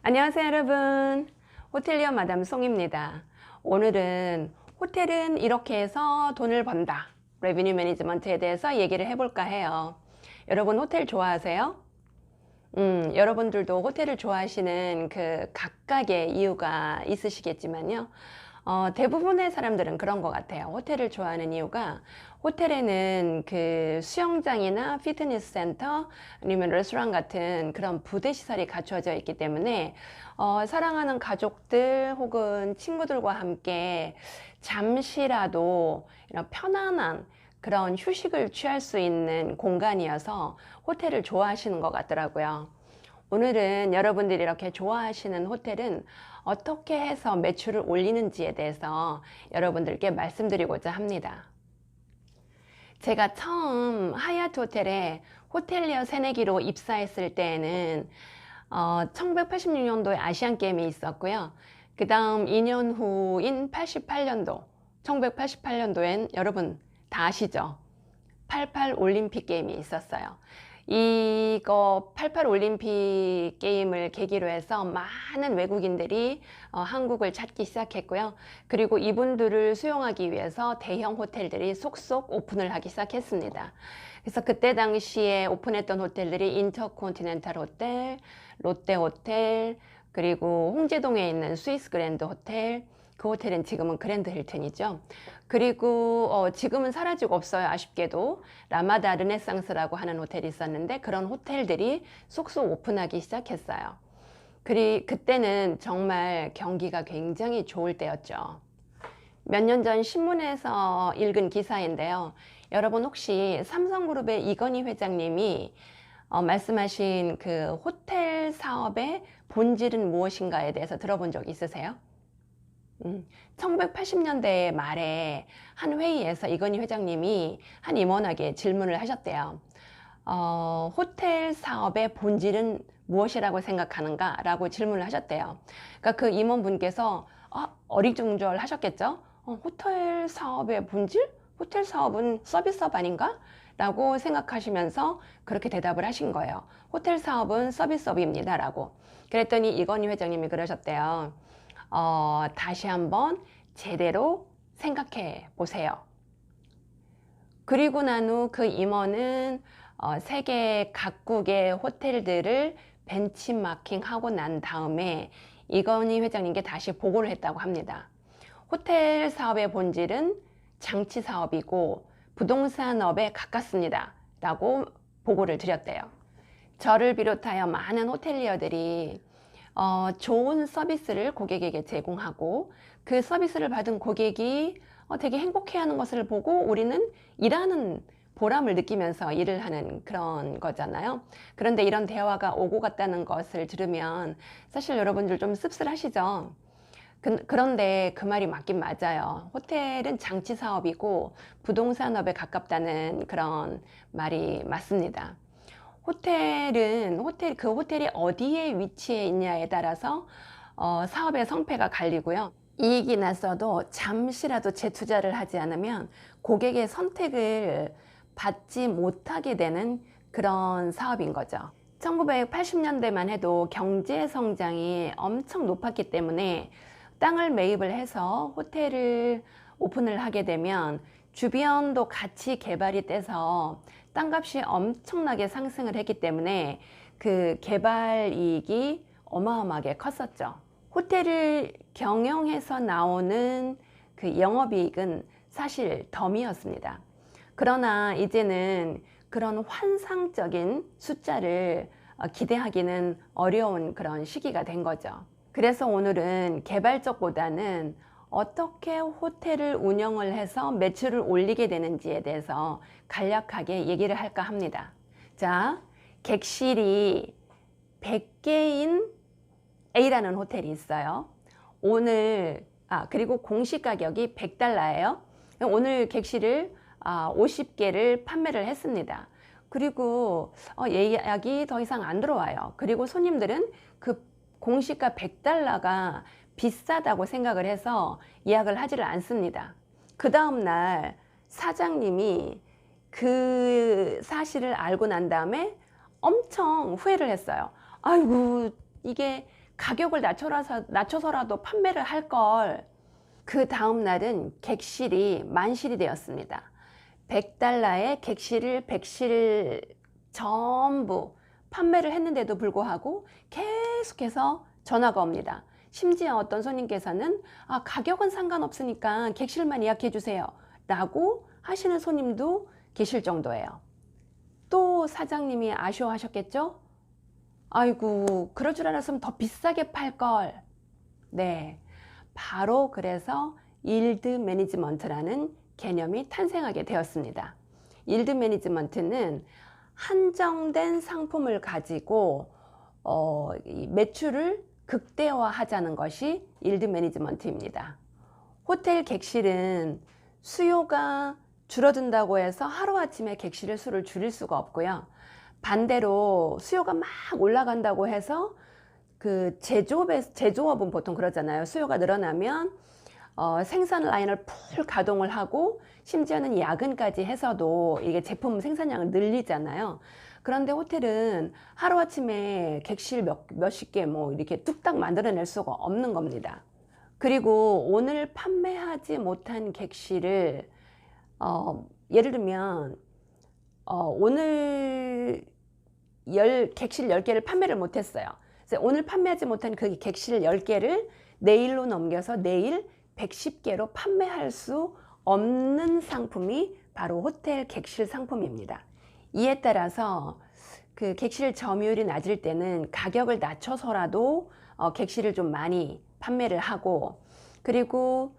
안녕하세요 여러분, 호텔리어 마담 송입니다. 오늘은 호텔은 이렇게 해서 돈을 번다, 레비뉴 매니지먼트에 대해서 얘기를 해볼까 해요. 여러분 호텔 좋아하세요? 여러분들도 호텔을 좋아하시는 그 각각의 이유가 있으시겠지만요. 대부분의 사람들은 그런 것 같아요. 호텔을 좋아하는 이유가 호텔에는 그 수영장이나 피트니스 센터 아니면 레스토랑 같은 그런 부대 시설이 갖춰져 있기 때문에 사랑하는 가족들 혹은 친구들과 함께 잠시라도 이런 편안한 그런 휴식을 취할 수 있는 공간이어서 호텔을 좋아하시는 것 같더라고요. 오늘은 여러분들이 이렇게 좋아하시는 호텔은 어떻게 해서 매출을 올리는지에 대해서 여러분들께 말씀드리고자 합니다. 제가 처음 하얏트 호텔에 호텔리어 새내기로 입사했을 때에는 1986년도에 아시안게임이 있었고요. 그 다음 2년 후인 88년도, 1988년도엔 여러분 다 아시죠? 88 올림픽 게임이 있었어요. 이거 88 올림픽 게임을 계기로 해서 많은 외국인들이 한국을 찾기 시작했고요. 그리고 이분들을 수용하기 위해서 대형 호텔들이 속속 오픈을 하기 시작했습니다. 그래서 그때 당시에 오픈했던 호텔들이 인터콘티넨탈 호텔, 롯데 호텔, 그리고 홍제동에 있는 스위스 그랜드 호텔, 그 호텔은 지금은 그랜드 힐튼이죠. 그리고 지금은 사라지고 없어요. 아쉽게도 라마다 르네상스라고 하는 호텔이 있었는데 그런 호텔들이 속속 오픈하기 시작했어요. 그때는 정말 경기가 굉장히 좋을 때였죠. 몇 년 전 신문에서 읽은 기사인데요. 여러분 혹시 삼성그룹의 이건희 회장님이 말씀하신 그 호텔 사업의 본질은 무엇인가에 대해서 들어본 적 있으세요? 1980년대 말에 한 회의에서 이건희 회장님이 한 임원에게 질문을 하셨대요. 호텔 사업의 본질은 무엇이라고 생각하는가? 라고 질문을 하셨대요. 그러니까 그 임원분께서 어리둥절 하셨겠죠? 호텔 사업의 본질? 호텔 사업은 서비스업 아닌가? 라고 생각하시면서 그렇게 대답을 하신 거예요. 호텔 사업은 서비스업입니다. 라고. 그랬더니 이건희 회장님이 그러셨대요. 다시 한번 제대로 생각해 보세요. 그리고 난 후 그 임원은 세계 각국의 호텔들을 벤치마킹하고 난 다음에 이건희 회장님께 다시 보고를 했다고 합니다. 호텔 사업의 본질은 장치 사업이고 부동산업에 가깝습니다. 라고 보고를 드렸대요. 저를 비롯하여 많은 호텔리어들이 좋은 서비스를 고객에게 제공하고 그 서비스를 받은 고객이 되게 행복해하는 것을 보고 우리는 일하는 보람을 느끼면서 일을 하는 그런 거잖아요. 그런데 이런 대화가 오고 갔다는 것을 들으면 사실 여러분들 좀 씁쓸하시죠? 그런데 그 말이 맞긴 맞아요. 호텔은 장치 사업이고 부동산업에 가깝다는 그런 말이 맞습니다. 그 호텔이 어디에 위치해 있냐에 따라서 사업의 성패가 갈리고요. 이익이 났어도 잠시라도 재투자를 하지 않으면 고객의 선택을 받지 못하게 되는 그런 사업인 거죠. 1980년대만 해도 경제 성장이 엄청 높았기 때문에 땅을 매입을 해서 호텔을 오픈을 하게 되면 주변도 같이 개발이 돼서 땅값이 엄청나게 상승을 했기 때문에 그 개발 이익이 어마어마하게 컸었죠. 호텔을 경영해서 나오는 그 영업이익은 사실 덤이었습니다. 그러나 이제는 그런 환상적인 숫자를 기대하기는 어려운 그런 시기가 된 거죠. 그래서 오늘은 개발적보다는 어떻게 호텔을 운영을 해서 매출을 올리게 되는지에 대해서 간략하게 얘기를 할까 합니다. 자, 객실이 100개인 A라는 호텔이 있어요. 그리고 공시 가격이 $100예요. 오늘 객실을 50개를 판매를 했습니다. 그리고 예약이 더 이상 안 들어와요. 그리고 손님들은 그 공시가 $100가 비싸다고 생각을 해서 예약을 하지를 않습니다. 그 다음날 사장님이 그 사실을 알고 난 다음에 엄청 후회를 했어요. 아이고, 이게 가격을 낮춰서라도 판매를 할 걸. 그 다음 날은 객실이 만실이 되었습니다. 100달러의 객실을 100실 전부 판매를 했는데도 불구하고 계속해서 전화가 옵니다. 심지어 어떤 손님께서는 가격은 상관없으니까 객실만 예약해 주세요 라고 하시는 손님도 계실 정도예요. 또 사장님이 아쉬워하셨겠죠? 아이고, 그럴 줄 알았으면 더 비싸게 팔걸. 네, 바로 그래서 일드 매니지먼트라는 개념이 탄생하게 되었습니다. 일드 매니지먼트는 한정된 상품을 가지고 이 매출을 극대화하자는 것이 일드 매니지먼트입니다. 호텔 객실은 수요가 줄어든다고 해서 하루아침에 객실의 수를 줄일 수가 없고요. 반대로 수요가 막 올라간다고 해서 그 제조업은 보통 그러잖아요. 수요가 늘어나면 생산 라인을 풀 가동을 하고 심지어는 야근까지 해서도 이게 제품 생산량을 늘리잖아요. 그런데 호텔은 하루아침에 객실 몇십 개 뭐 이렇게 뚝딱 만들어낼 수가 없는 겁니다. 그리고 오늘 판매하지 못한 객실을 예를 들면 오늘 객실 10개를 판매를 못했어요. 그래서 오늘 판매하지 못한 그 객실 10개를 내일로 넘겨서 내일 110개로 판매할 수 없는 상품이 바로 호텔 객실 상품입니다. 이에 따라서 그 객실 점유율이 낮을 때는 가격을 낮춰서라도 객실을 좀 많이 판매를 하고, 그리고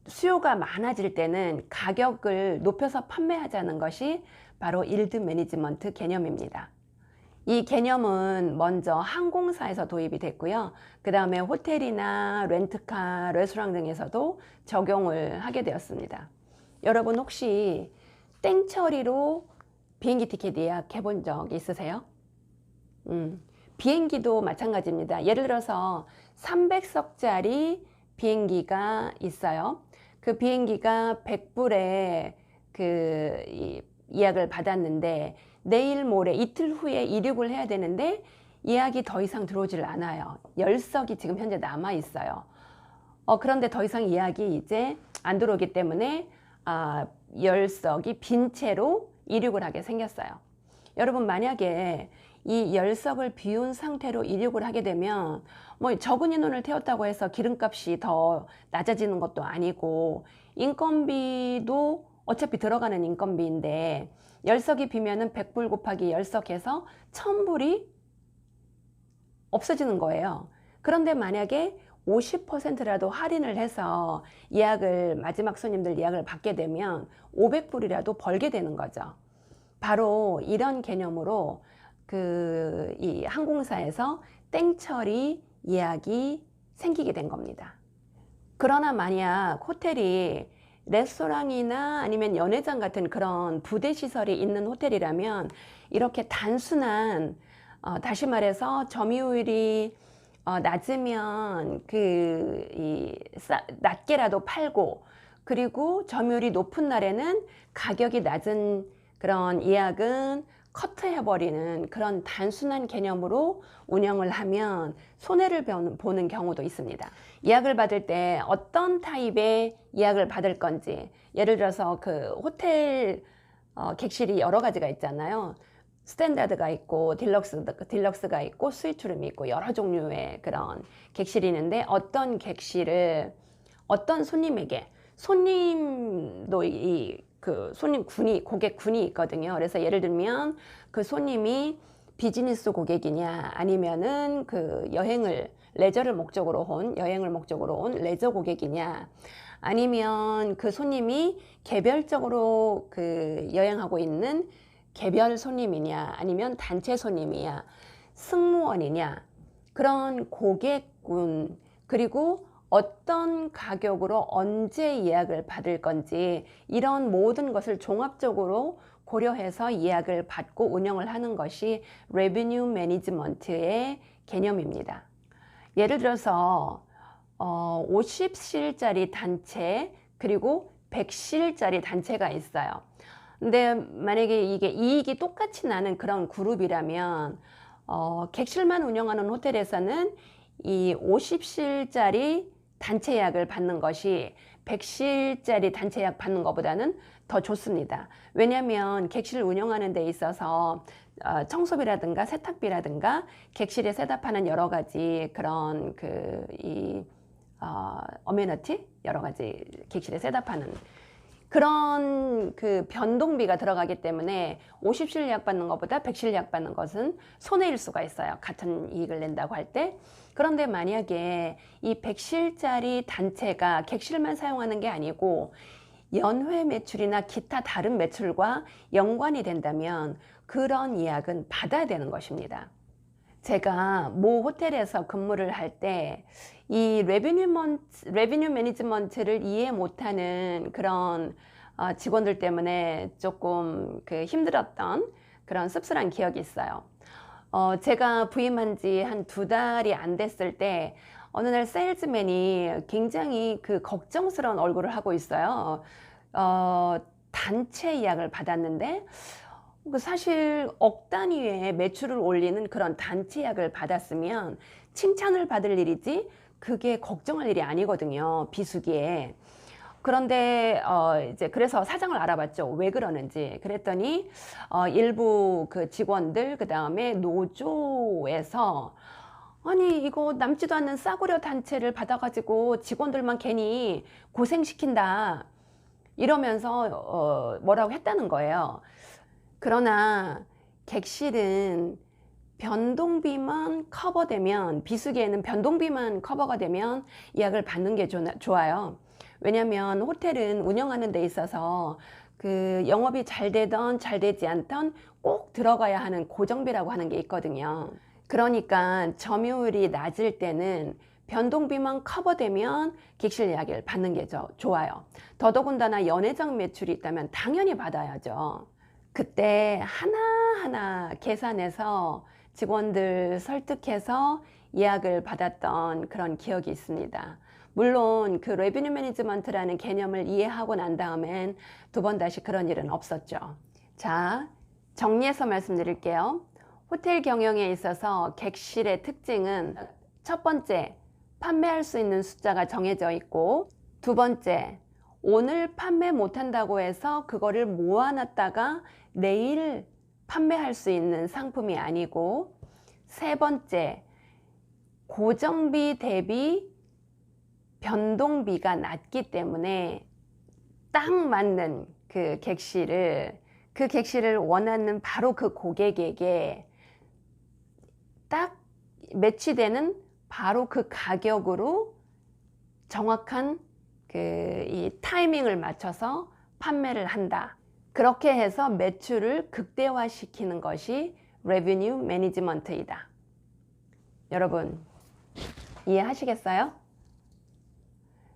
수요가 많아질 때는 가격을 높여서 판매하자는 것이 바로 일드 매니지먼트 개념입니다. 이 개념은 먼저 항공사에서 도입이 됐고요. 그 다음에 호텔이나 렌트카, 레스토랑 등에서도 적용을 하게 되었습니다. 여러분 혹시 땡처리로 비행기 티켓 예약해 본 적 있으세요? 비행기도 마찬가지입니다. 예를 들어서 300석짜리 비행기가 있어요. 그 비행기가 100불에 예약을 받았는데 내일 모레 이틀 후에 이륙을 해야 되는데 예약이 더 이상 들어오질 않아요. 10석이 지금 현재 남아 있어요. 그런데 더 이상 예약이 이제 안 들어오기 때문에 10석이 빈 채로 이륙을 하게 생겼어요. 여러분 만약에 이 10석을 비운 상태로 이륙을 하게 되면 뭐 적은 인원을 태웠다고 해서 기름값이 더 낮아지는 것도 아니고 인건비도 어차피 들어가는 인건비인데 10석이 비면은 100불 곱하기 10석 해서 1000불이 없어지는 거예요. 그런데 만약에 50%라도 할인을 해서 마지막 손님들 예약을 받게 되면 500불이라도 벌게 되는 거죠. 바로 이런 개념으로 이 항공사에서 땡처리 예약이 생기게 된 겁니다. 그러나 만약 호텔이 레스토랑이나 아니면 연회장 같은 그런 부대 시설이 있는 호텔이라면 이렇게 단순한 다시 말해서 점유율이 낮으면 낮게라도 팔고, 그리고 점유율이 높은 날에는 가격이 낮은 그런 예약은 커트해버리는 그런 단순한 개념으로 운영을 하면 손해를 보는 경우도 있습니다. 예약을 받을 때 어떤 타입의 예약을 받을 건지, 예를 들어서 그 호텔 객실이 여러 가지가 있잖아요. 스탠다드가 있고 딜럭스가 있고 스위트룸이 있고 여러 종류의 그런 객실이 있는데 어떤 객실을 어떤 손님에게, 손님도 고객군이 있거든요. 그래서 예를 들면 그 손님이 비즈니스 고객이냐 아니면은 여행을 목적으로 온 레저 고객이냐, 아니면 그 손님이 개별적으로 여행하고 있는 개별 손님이냐 아니면 단체 손님이냐, 승무원이냐, 그런 고객군, 그리고 어떤 가격으로 언제 예약을 받을 건지 이런 모든 것을 종합적으로 고려해서 예약을 받고 운영을 하는 것이 레비뉴 매니지먼트의 개념입니다. 예를 들어서 50실짜리 단체 그리고 100실짜리 단체가 있어요. 근데 만약에 이게 이익이 똑같이 나는 그런 그룹이라면 객실만 운영하는 호텔에서는 이 50실짜리 단체 예약을 받는 것이 100실짜리 단체 예약 받는 것보다는 더 좋습니다. 왜냐하면 객실 운영하는 데 있어서 청소비라든가 세탁비라든가 객실에 셋업하는 여러 가지 그런 어메니티 여러 가지 객실에 셋업하는 그런 변동비가 들어가기 때문에 50실 예약 받는 것보다 100실 예약 받는 것은 손해일 수가 있어요. 같은 이익을 낸다고 할 때. 그런데 만약에 이 100실짜리 단체가 객실만 사용하는 게 아니고 연회 매출이나 기타 다른 매출과 연관이 된다면 그런 예약은 받아야 되는 것입니다. 제가 모 호텔에서 근무를 할 때 이 레비뉴 매니지먼트를 이해 못하는 그런 직원들 때문에 조금 힘들었던 그런 씁쓸한 기억이 있어요. 제가 부임한 지 한 2달이 안 됐을 때 어느 날 세일즈맨이 굉장히 걱정스러운 얼굴을 하고 있어요. 단체 예약을 받았는데 사실 억 단위의 매출을 올리는 그런 단체 예약을 받았으면 칭찬을 받을 일이지 그게 걱정할 일이 아니거든요. 비수기에. 그런데 이제 그래서 사정을 알아봤죠. 왜 그러는지. 그랬더니 일부 직원들 그다음에 노조에서 아니 이거 남지도 않는 싸구려 단체를 받아가지고 직원들만 괜히 고생시킨다 이러면서 뭐라고 했다는 거예요. 그러나 객실은 변동비만 커버되면 비수기에는 변동비만 커버가 되면 예약을 받는 게 좋아요. 왜냐하면 호텔은 운영하는 데 있어서 영업이 잘 되던 잘 되지 않던 꼭 들어가야 하는 고정비라고 하는 게 있거든요. 그러니까 점유율이 낮을 때는 변동비만 커버되면 객실 예약을 받는 게 좋아요. 더더군다나 연회장 매출이 있다면 당연히 받아야죠. 그때 하나하나 계산해서 직원들 설득해서 예약을 받았던 그런 기억이 있습니다. 물론 레비뉴 매니지먼트라는 개념을 이해하고 난 다음엔 2번 다시 그런 일은 없었죠. 자, 정리해서 말씀드릴게요. 호텔 경영에 있어서 객실의 특징은 첫 번째, 판매할 수 있는 숫자가 정해져 있고, 2번째, 오늘 판매 못한다고 해서 그거를 모아놨다가 내일 판매할 수 있는 상품이 아니고, 3번째, 고정비 대비 변동비가 낮기 때문에 딱 맞는 그 객실을 원하는 바로 그 고객에게 딱 매치되는 바로 그 가격으로 정확한 이 타이밍을 맞춰서 판매를 한다. 그렇게 해서 매출을 극대화시키는 것이 레비뉴 매니지먼트이다. 여러분 이해하시겠어요?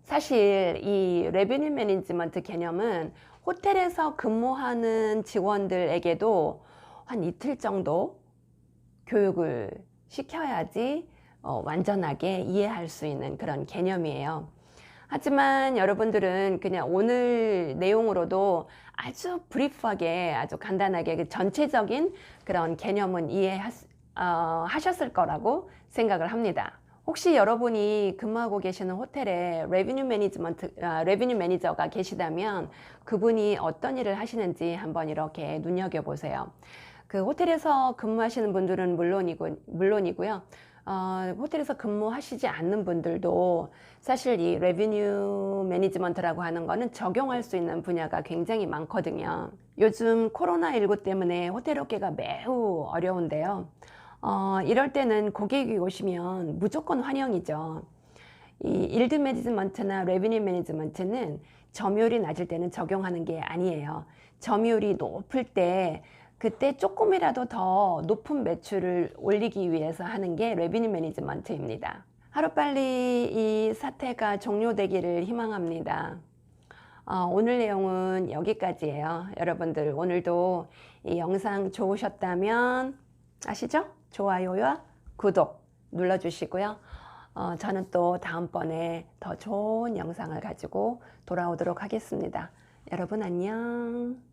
사실 이 레비뉴 매니지먼트 개념은 호텔에서 근무하는 직원들에게도 한 이틀 정도 교육을 시켜야지 완전하게 이해할 수 있는 그런 개념이에요. 하지만 여러분들은 그냥 오늘 내용으로도 아주 브리프하게 아주 간단하게 전체적인 그런 개념은 이해하셨을 거라고 생각을 합니다. 혹시 여러분이 근무하고 계시는 호텔에 레비뉴 매니저가 계시다면 그분이 어떤 일을 하시는지 한번 이렇게 눈여겨보세요. 호텔에서 근무하시는 분들은 물론이고요. 호텔에서 근무하시지 않는 분들도 사실 이 레비뉴 매니지먼트라고 하는 거는 적용할 수 있는 분야가 굉장히 많거든요. 요즘 코로나19 때문에 호텔 업계가 매우 어려운데요. 이럴 때는 고객이 오시면 무조건 환영이죠. 이 일드 매니지먼트나 레비뉴 매니지먼트는 점유율이 낮을 때는 적용하는 게 아니에요. 점유율이 높을 때 그때 조금이라도 더 높은 매출을 올리기 위해서 하는 게 레비뉴 매니지먼트입니다. 하루빨리 이 사태가 종료되기를 희망합니다. 오늘 내용은 여기까지예요. 여러분들 오늘도 이 영상 좋으셨다면 아시죠? 좋아요와 구독 눌러주시고요. 저는 또 다음번에 더 좋은 영상을 가지고 돌아오도록 하겠습니다. 여러분 안녕.